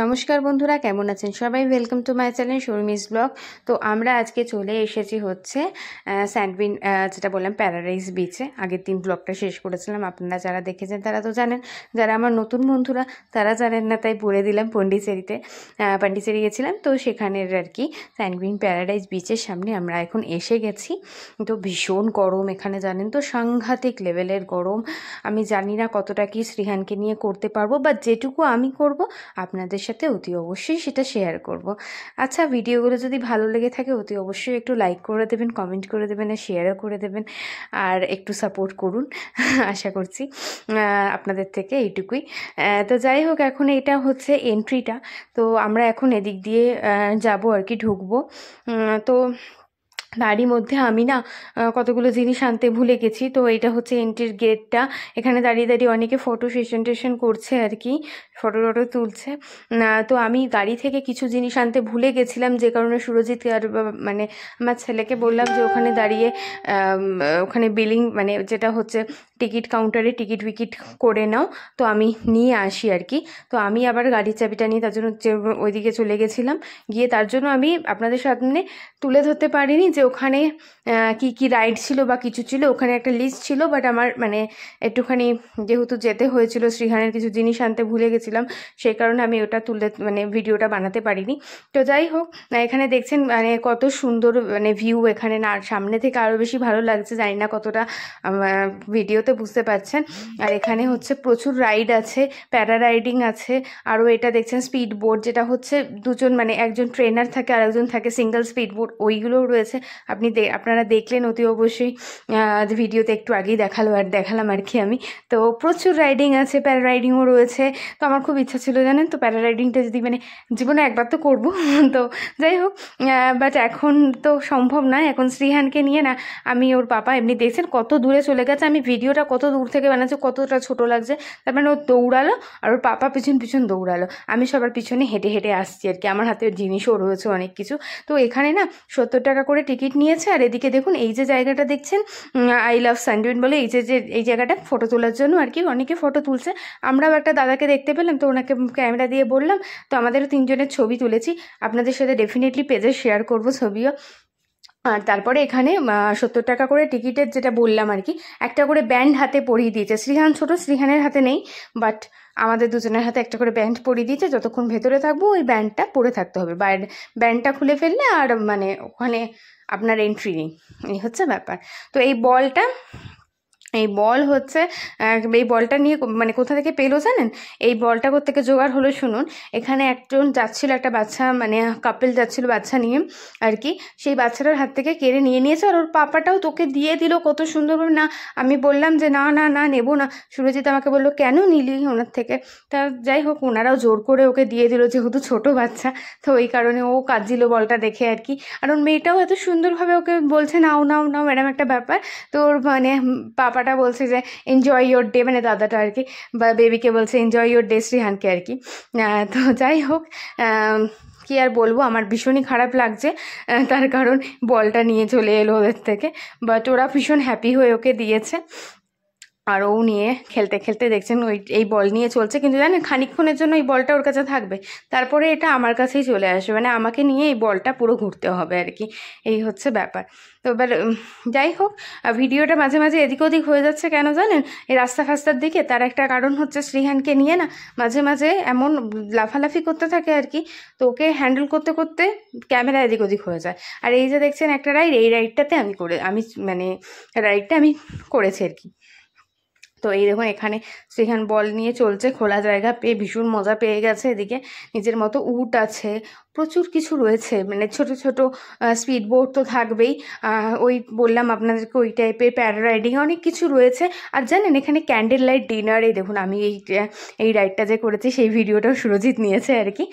নমস্কার বন্ধুরা, কেমন আছেন সবাই? Welcome to my channel Sharmi's blog. তো আমরা আজকে চলে এসেছি হচ্ছে স্যান্ডউইন, যেটা বললাম প্যারাডাইস বিচে। আগের দিন ব্লগটা শেষ করেছিলাম, আপনারা যারা দেখেছেন তারা তো জানেন, যারা আমার নতুন বন্ধুরা তারা জানেন না, তাই বলে দিলাম। পন্ডিচেরি গেছিলাম, তো সেখানের আর কি স্যান্ডউইন প্যারাডাইস বিচের সামনে আমরা এখন এসে গেছি। তো ভীষণ গরম এখানে, জানেন তো, সাংঘাতিক লেভেলের গরম। আমি জানি না কতটা কি শ্রীহানকে নিয়ে করতে পারবো, বা যেটুকু আমি করব আপনাদের সাথে অতি অবশ্যই সেটা শেয়ার করব। আচ্ছা, ভিডিওগুলো যদি ভালো লেগে থাকে অতি অবশ্যই একটু লাইক করে দেবেন, কমেন্ট করে দেবেন, আর শেয়ারও করে দেবেন, আর একটু সাপোর্ট করুন। আশা করছি আপনাদের থেকে এইটুকুই। তো যাই হোক, এখন এটা হচ্ছে এন্ট্রিটা। তো আমরা এখন এদিক দিয়ে যাব আর কি, ঢুকবো। তো তারই মধ্যে আমি না কতগুলো জিনিস আনতে ভুলে গেছি। তো এটা হচ্ছে এন্ট্রির গেটটা। এখানে দাঁড়িয়ে দাঁড়িয়ে অনেকে ফটো সেশন করছে আর কি, ফটো তুলছে। তো আমি গাড়ি থেকে কিছু জিনিস আনতে ভুলে গেছিলাম, যে কারণে সুরজিৎ আর মানে আমার ছেলেকে বললাম যে ওখানে দাঁড়িয়ে ওখানে বিলিং, মানে যেটা হচ্ছে টিকিট কাউন্টারে টিকিট করে নাও, তো আমি নিয়ে আসি আর কি। তো আমি আবার গাড়ির চাবিটা নিয়ে তার জন্য ওইদিকে চলে গেছিলাম। গিয়ে তার জন্য আমি আপনাদের সামনে তুলে ধরতে পারিনি যে ওখানে কি কি রাইড ছিল বা কিছু ছিল। ওখানে একটা লিস্ট ছিল, বাট আমার মানে একটুখানি যেহেতু যেতে হয়েছিল, শ্রীহানের কিছু জিনিস আনতে ভুলে গেছিলাম, সেই কারণে আমি ওটা মানে ভিডিওটা বানাতে পারিনি। তো যাই হোক, এখানে দেখছেন মানে কত সুন্দর মানে ভিউ এখানে, না সামনে থেকে আরও বেশি ভালো লাগছে, জানি না কতটা ভিডিওতে বুঝতে পারছেন। আর এখানে হচ্ছে প্রচুর রাইড আছে, প্যারা রাইডিং আছে, আরও এটা দেখছেন স্পিড বোট, যেটা হচ্ছে দুজন মানে একজন ট্রেনার থাকে আর একজন থাকে সিঙ্গেল স্পিড বোট, ওইগুলোও রয়েছে। আপনারা দেখলেন অতি অবশ্যই ভিডিওতে, একটু আগেই দেখালাম আর কি আমি। তো প্রচুর রাইডিং আছে, প্যারা রাইডিংও রয়েছে। তো আমার খুব ইচ্ছা ছিল, জানেন তো, প্যারা রাইডিংটা যদি মানে জীবনে একবার তো করবো। তো যাই হোক, বাট এখন তো সম্ভব নয়, এখন শ্রীহানকে নিয়ে না আমি ওর পাপা, এমনি দেখছেন কত দূরে চলে গেছে। আমি ভিডিওটা কত দূর থেকে বানাচ্ছি, কতটা ছোট লাগছে। তার মানে ও দৌড়ালো আর ওর পাপা পিছন দৌড়ালো, আমি সবার পিছনে হেঁটে হেঁটে আসছি আর কি। আমার হাতে জিনিসও রয়েছে অনেক কিছু। তো এখানে না 70 টাকা করে টিকিট নিয়েছে। আর এদিকে দেখুন, এই যে জায়গাটা দেখছেন আই লাভ স্যান্ডউইন বলে, এই জায়গাটা ফটো তোলার জন্য আর কি, অনেকে ফটো তুলছে। আমরাও একটা দাদাকে দেখতে পেলাম, তো ওনাকে ক্যামেরা দিয়ে বললাম, তো আমাদেরও 3 জনের ছবি তুলেছি। আপনাদের সাথে ডেফিনেটলি পেজে শেয়ার করব ছবিও। আর তারপরে এখানে 70 টাকা করে টিকিটের, যেটা বললাম আর কি, একটা করে ব্যান্ড হাতে পরিয়ে দিয়েছে। শ্রীহান ছোট, শ্রীহানের হাতে নেই, বাট আমাদের দুজনের হাতে একটা করে ব্যান্ড পরিয়ে দিয়েছে। যতক্ষণ ভেতরে থাকবো ওই ব্যান্ডটা পরে থাকতে হবে, বাইরে ব্যান্ডটা খুলে ফেললে আর মানে ওখানে আপনার এন্ট্রি নেই, এই হচ্ছে ব্যাপার। তো এই বলটা নিয়ে মানে কোথা থেকে পেলো জানেন? এই বলটা কোথা থেকে জোগাড় হলো শুনুন। এখানে একজন যাচ্ছিল, একটা বাচ্চা মানে কাপল যাচ্ছিল বাচ্চা নিয়ে আর কি, সেই বাচ্চাটার হাত থেকে কেড়ে নিয়ে নিয়েছে। আর ওর পাপাটাও তোকে দিয়ে দিল কত সুন্দরভাবে। না, আমি বললাম যে না না না, নেবো না। সুরজিৎ আমাকে বললো, কেন নিলি ওনার থেকে? তা যাই হোক, ওনারাও জোর করে ওকে দিয়ে দিল, যেহেতু ছোট বাচ্চা, তো ওই কারণে ও কাঁদছিল বলটা দেখে আর কি। আর ওর মেয়েটাও এত সুন্দরভাবে ওকে বলছে নাও নাও নাও, এরকম একটা ব্যাপার। তো ওর মানে পাপাটা বলছে যে এনজয় ইয়োর ডে, মানে দাদাটা আর কি, বা বেবিকে বলছে এনজয় ইয়োর ডে শ্রীহানকে আর কি। তো যাই হোক, কি আর বলবো, আমার ভীষণই খারাপ লাগছে, তার কারণ বলটা নিয়ে চলে এলো ওদের থেকে, বাট ওরা ভীষণ হ্যাপি হয়ে ওকে দিয়েছে। আর ও নিয়ে খেলতে খেলতে দেখছেন এই বল নিয়ে চলছে, কিন্তু জানেন খানিকক্ষণের জন্য এই বলটা ওর কাছে থাকবে, তারপরে এটা আমার কাছেই চলে আসবে, মানে আমাকে নিয়ে এই বলটা পুরো ঘুরতে হবে আর কি, এই হচ্ছে ব্যাপার। তো এবার যাই হোক, ভিডিওটা মাঝে মাঝে এদিক ওদিক হয়ে যাচ্ছে কেন জানেন? এই রাস্তার দিকে, তার একটা কারণ হচ্ছে শ্রীহানকে নিয়ে না মাঝে মাঝে এমন লাফালাফি করতে থাকে আর কি, তো ওকে হ্যান্ডেল করতে করতে ক্যামেরা এদিক ওদিক হয়ে যায়। আর এই যে দেখছেন একটা রাইড, এই রাইডটাতে আমি মানে রাইডটা আমি করেছি আর কি। তো এই দেখুন, এখানে শ্রীহান বল নিয়ে চলছে, খোলা জায়গা পেয়ে ভীষণ মজা পেয়ে গেছে। এদিকে নিজের মতো উট আছে, প্রচুর কিছু রয়েছে, মানে ছোট ছোট স্পিড বোট তো থাকবেই। ওই বললাম আপনাদেরকে, ওই টাইপের প্যারা রাইডিং অনেক কিছু রয়েছে। আর জানেন এখানে ক্যান্ডেল লাইট ডিনার, এই দেখুন আমি এই রাইডটা যে করেছি সেই ভিডিওটাও সুরজিৎ নিয়েছে আর কি।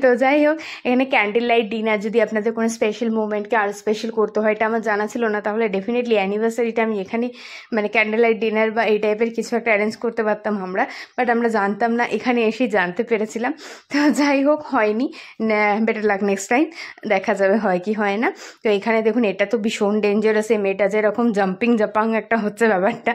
তো যাই হোক, এখানে ক্যান্ডেল লাইট ডিনার, যদি আপনাদের কোনো স্পেশাল মুভমেন্টকে আরও স্পেশাল করতে হয়, এটা আমার জানা ছিল না, তাহলে ডেফিনেটলি অ্যানিভার্সারিটা আমি এখানে মানে ক্যান্ডেল লাইট ডিনার বা এই টাইপের কিছু একটা অ্যারেঞ্জ করতে পারতাম আমরা, বাট আমরা জানতাম না, এখানে এসেই জানতে পেরেছিলাম। তো যাই হোক, হয়নি, বেটার লাক নেক্সট টাইম, দেখা যাবে হয় কি হয় না। তো এখানে দেখুন, এটা তো ভীষণ ডেঞ্জারাস, এই মেয়েটা যেরকম জাম্পিং জাপাং একটা হচ্ছে ব্যাপারটা,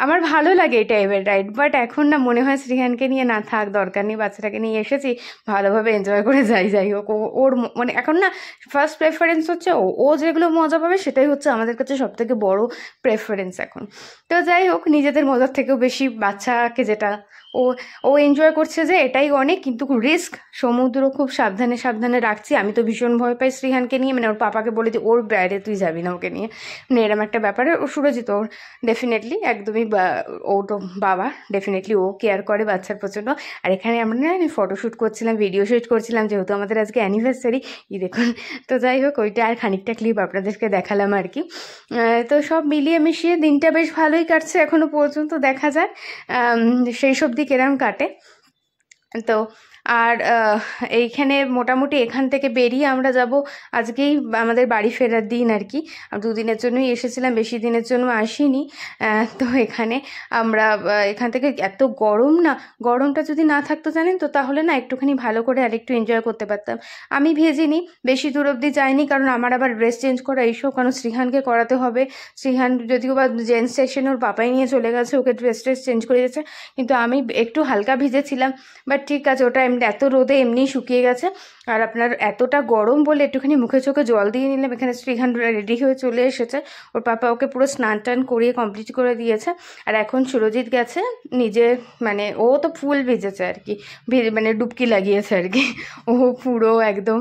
আমার ভালো লাগে এই টাইপের রাইড, বাট এখন না মনে হয় শ্রীহানকে নিয়ে না থাক, দরকার নেই, বাচ্চাটাকে নিয়ে এসেছি, ভালোভাবে এনজয় করে যাই হোক। ওর মানে এখন না ফার্স্ট প্রেফারেন্স হচ্ছে ও যেগুলো মজা পাবে সেটাই হচ্ছে আমাদের কাছে সব থেকে বড় প্রেফারেন্স এখন। তো যাই হোক, নিজেদের মজার থেকেও বেশি বাচ্চাকে যেটা ও ও এনজয় করছে যে এটাই অনেক, কিন্তু রিস্ক, সমুদ্র খুব সাবধানে সাবধানে রাখছি। আমি তো ভীষণ ভয় পাই শ্রীহানকে নিয়ে, মানে ওর পাপাকে বলে দিই ওর বাইরে তুই যাবি না ওকে নিয়ে, মানে এরম একটা ব্যাপারে। ও সুরজিৎ ওর ডেফিনেটলি একদমই, ও তো বাবা ডেফিনেটলি ও কেয়ার করে বাচ্চার প্রচণ্ড। আর এখানে আমরা না ফটোশ্যুট করছিলাম, ভিডিও শ্যুট করছিলাম, যেহেতু আমাদের আজকে অ্যানিভার্সারি, দেখুন। তো যাই হোক, ওইটা আর খানিকটা ক্লিপ আপনাদেরকে দেখালাম আর কি। তো সব মিলিয়ে মিশিয়ে দিনটা বেশ ভালোই কাটছে এখনো পর্যন্ত, দেখা যাক সেই সব দিক এরম কাটে। তো আর এইখানে মোটামুটি এখান থেকে বেরিয়ে আমরা যাব আজকেই আমাদের বাড়ি ফেরার দিন আর কি। দুদিনের জন্যই এসেছিলাম, বেশি দিনের জন্য আসিনি। তো এখানে আমরা এখান থেকে, এত গরম না, গরমটা যদি না থাকতো জানেন তো, তাহলে না একটুখানি ভালো করে আরেকটু এনজয় করতে পারতাম। আমি ভেজিনি, বেশি দূর অবধি যাইনি, কারণ আমার আবার ড্রেস চেঞ্জ করা এইসব, কারণ শ্রীহানকে করাতে হবে। শ্রীহান যদিও বা জেন্টস সেকশন ওর পাপাই নিয়ে চলে গেছে, ওকে ড্রেস চেঞ্জ করে গেছে, কিন্তু আমি একটু হালকা ভিজেছিলাম, বাট ঠিক আছে, ওটা এত রোদে এমনিই শুকিয়ে গেছে। আর আপনার এতটা গরম বলে একটুখানি মুখে চোখে জল দিয়ে নিলাম। এখানে শ্রীহান রেডি হয়ে চলে এসেছে, ওর পাপা ওকে পুরো স্নান টান করিয়ে কমপ্লিট করে দিয়েছে। আর এখন সুরজিৎ গেছে নিজে, মানে ও তো ফুল ভিজেছে আর কি, মানে ডুবকি লাগিয়েছে আর কি, ও পুরো একদম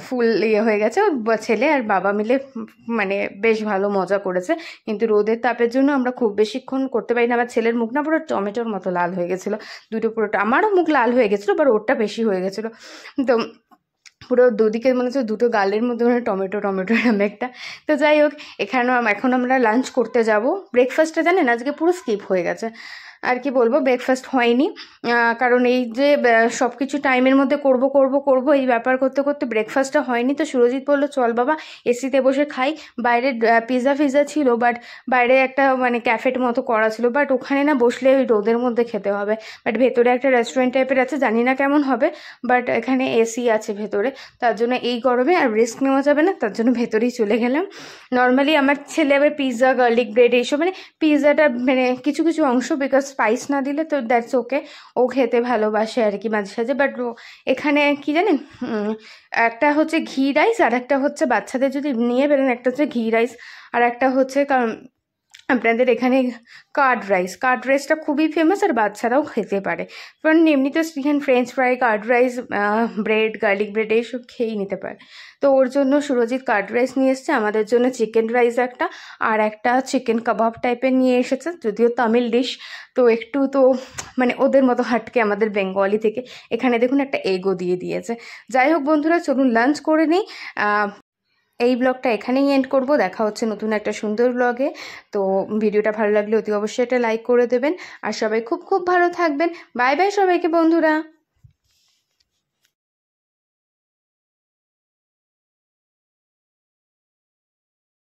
ফুল ইয়ে হয়ে গেছে। ছেলে আর বাবা মিলে মানে বেশ ভালো মজা করেছে, কিন্তু রোদের তাপের জন্য আমরা খুব বেশিক্ষণ করতে পারি না। আমার ছেলের মুখ না পুরো টমেটোর মতো লাল হয়ে গেছিলো, দুটো পুরোটা, আমারও মুখ লাল হয়ে গেছিলো, বাট ওরটা বেশি হয়ে গেছিলো। তো পুরো দুদিকে মনে হচ্ছে দুটো গালের মধ্যে মানে টমেটো এরম একটা। তো যাই হোক, এখন আমরা লাঞ্চ করতে যাব। ব্রেকফাস্টটা জানেন আজকে পুরো স্কিপ হয়ে গেছে, আর কি বলবো, ব্রেকফাস্ট হয়নি, কারণ এই যে সব কিছু টাইমের মধ্যে করব এই ব্যাপার করতে করতে ব্রেকফাস্টটা হয়নি। তো সুরজিৎ বললো চল বাবা এসিতে বসে খাই। বাইরে পিৎজা ছিল, বাট বাইরে একটা মানে ক্যাফেট মতো করা ছিল, বাট ওখানে না বসলে ওই রোদের মধ্যে খেতে হবে। বাট ভেতরে একটা রেস্টুরেন্ট টাইপের আছে, জানি না কেমন হবে, বাট এখানে এসি আছে ভেতরে, তার জন্য এই গরমে আর রিস্ক নেওয়া যাবে না, তার জন্য ভেতরেই চলে গেলাম। নর্মালি আমার ছেলে আবার পিৎজা, গার্লিক ব্রেড এইসব, মানে পিৎজাটা মানে কিছু কিছু অংশ, বিকজ স্পাইস না দিলে তো দ্যাটস ওকে, ও খেতে ভালোবাসে আর কি মাঝে সাঝে। বাট এখানে কি জানেন, একটা হচ্ছে ঘি রাইস, আর একটা হচ্ছে বাচ্চাদের যদি নিয়ে বেরোন, একটা হচ্ছে ঘি রাইস, আর একটা হচ্ছে আপনাদের এখানে কার্ড রাইসটা খুবই ফেমাস, আর বাচ্চারাও খেতে পারে, কারণ এমনিতে Srihan French fry, card rice, bread, garlic bread এইসব খেয়েই নিতে পারে। তো ওর জন্য সুরজিৎ কার্ড রাইস নিয়ে এসছে, আমাদের জন্য চিকেন রাইস একটা, আর একটা চিকেন কাবাব টাইপের নিয়ে এসেছে, যদিও তামিল ডিশ, তো একটু তো মানে ওদের মতো হাটকে আমাদের বেঙ্গলি থেকে। এখানে দেখুন একটা এগও দিয়ে দিয়েছে। যাই হোক বন্ধুরা, চলুন লাঞ্চ করে নিই। এই ব্লগটা এখানেই এন্ড করব, দেখা হচ্ছে নতুন একটা সুন্দর ব্লগে। তো ভিডিওটা ভালো লাগলে অতি অবশ্যই এটা লাইক করে দেবেন, আর সবাই খুব খুব ভালো থাকবেন। বাই বাই সবাইকে বন্ধুরা।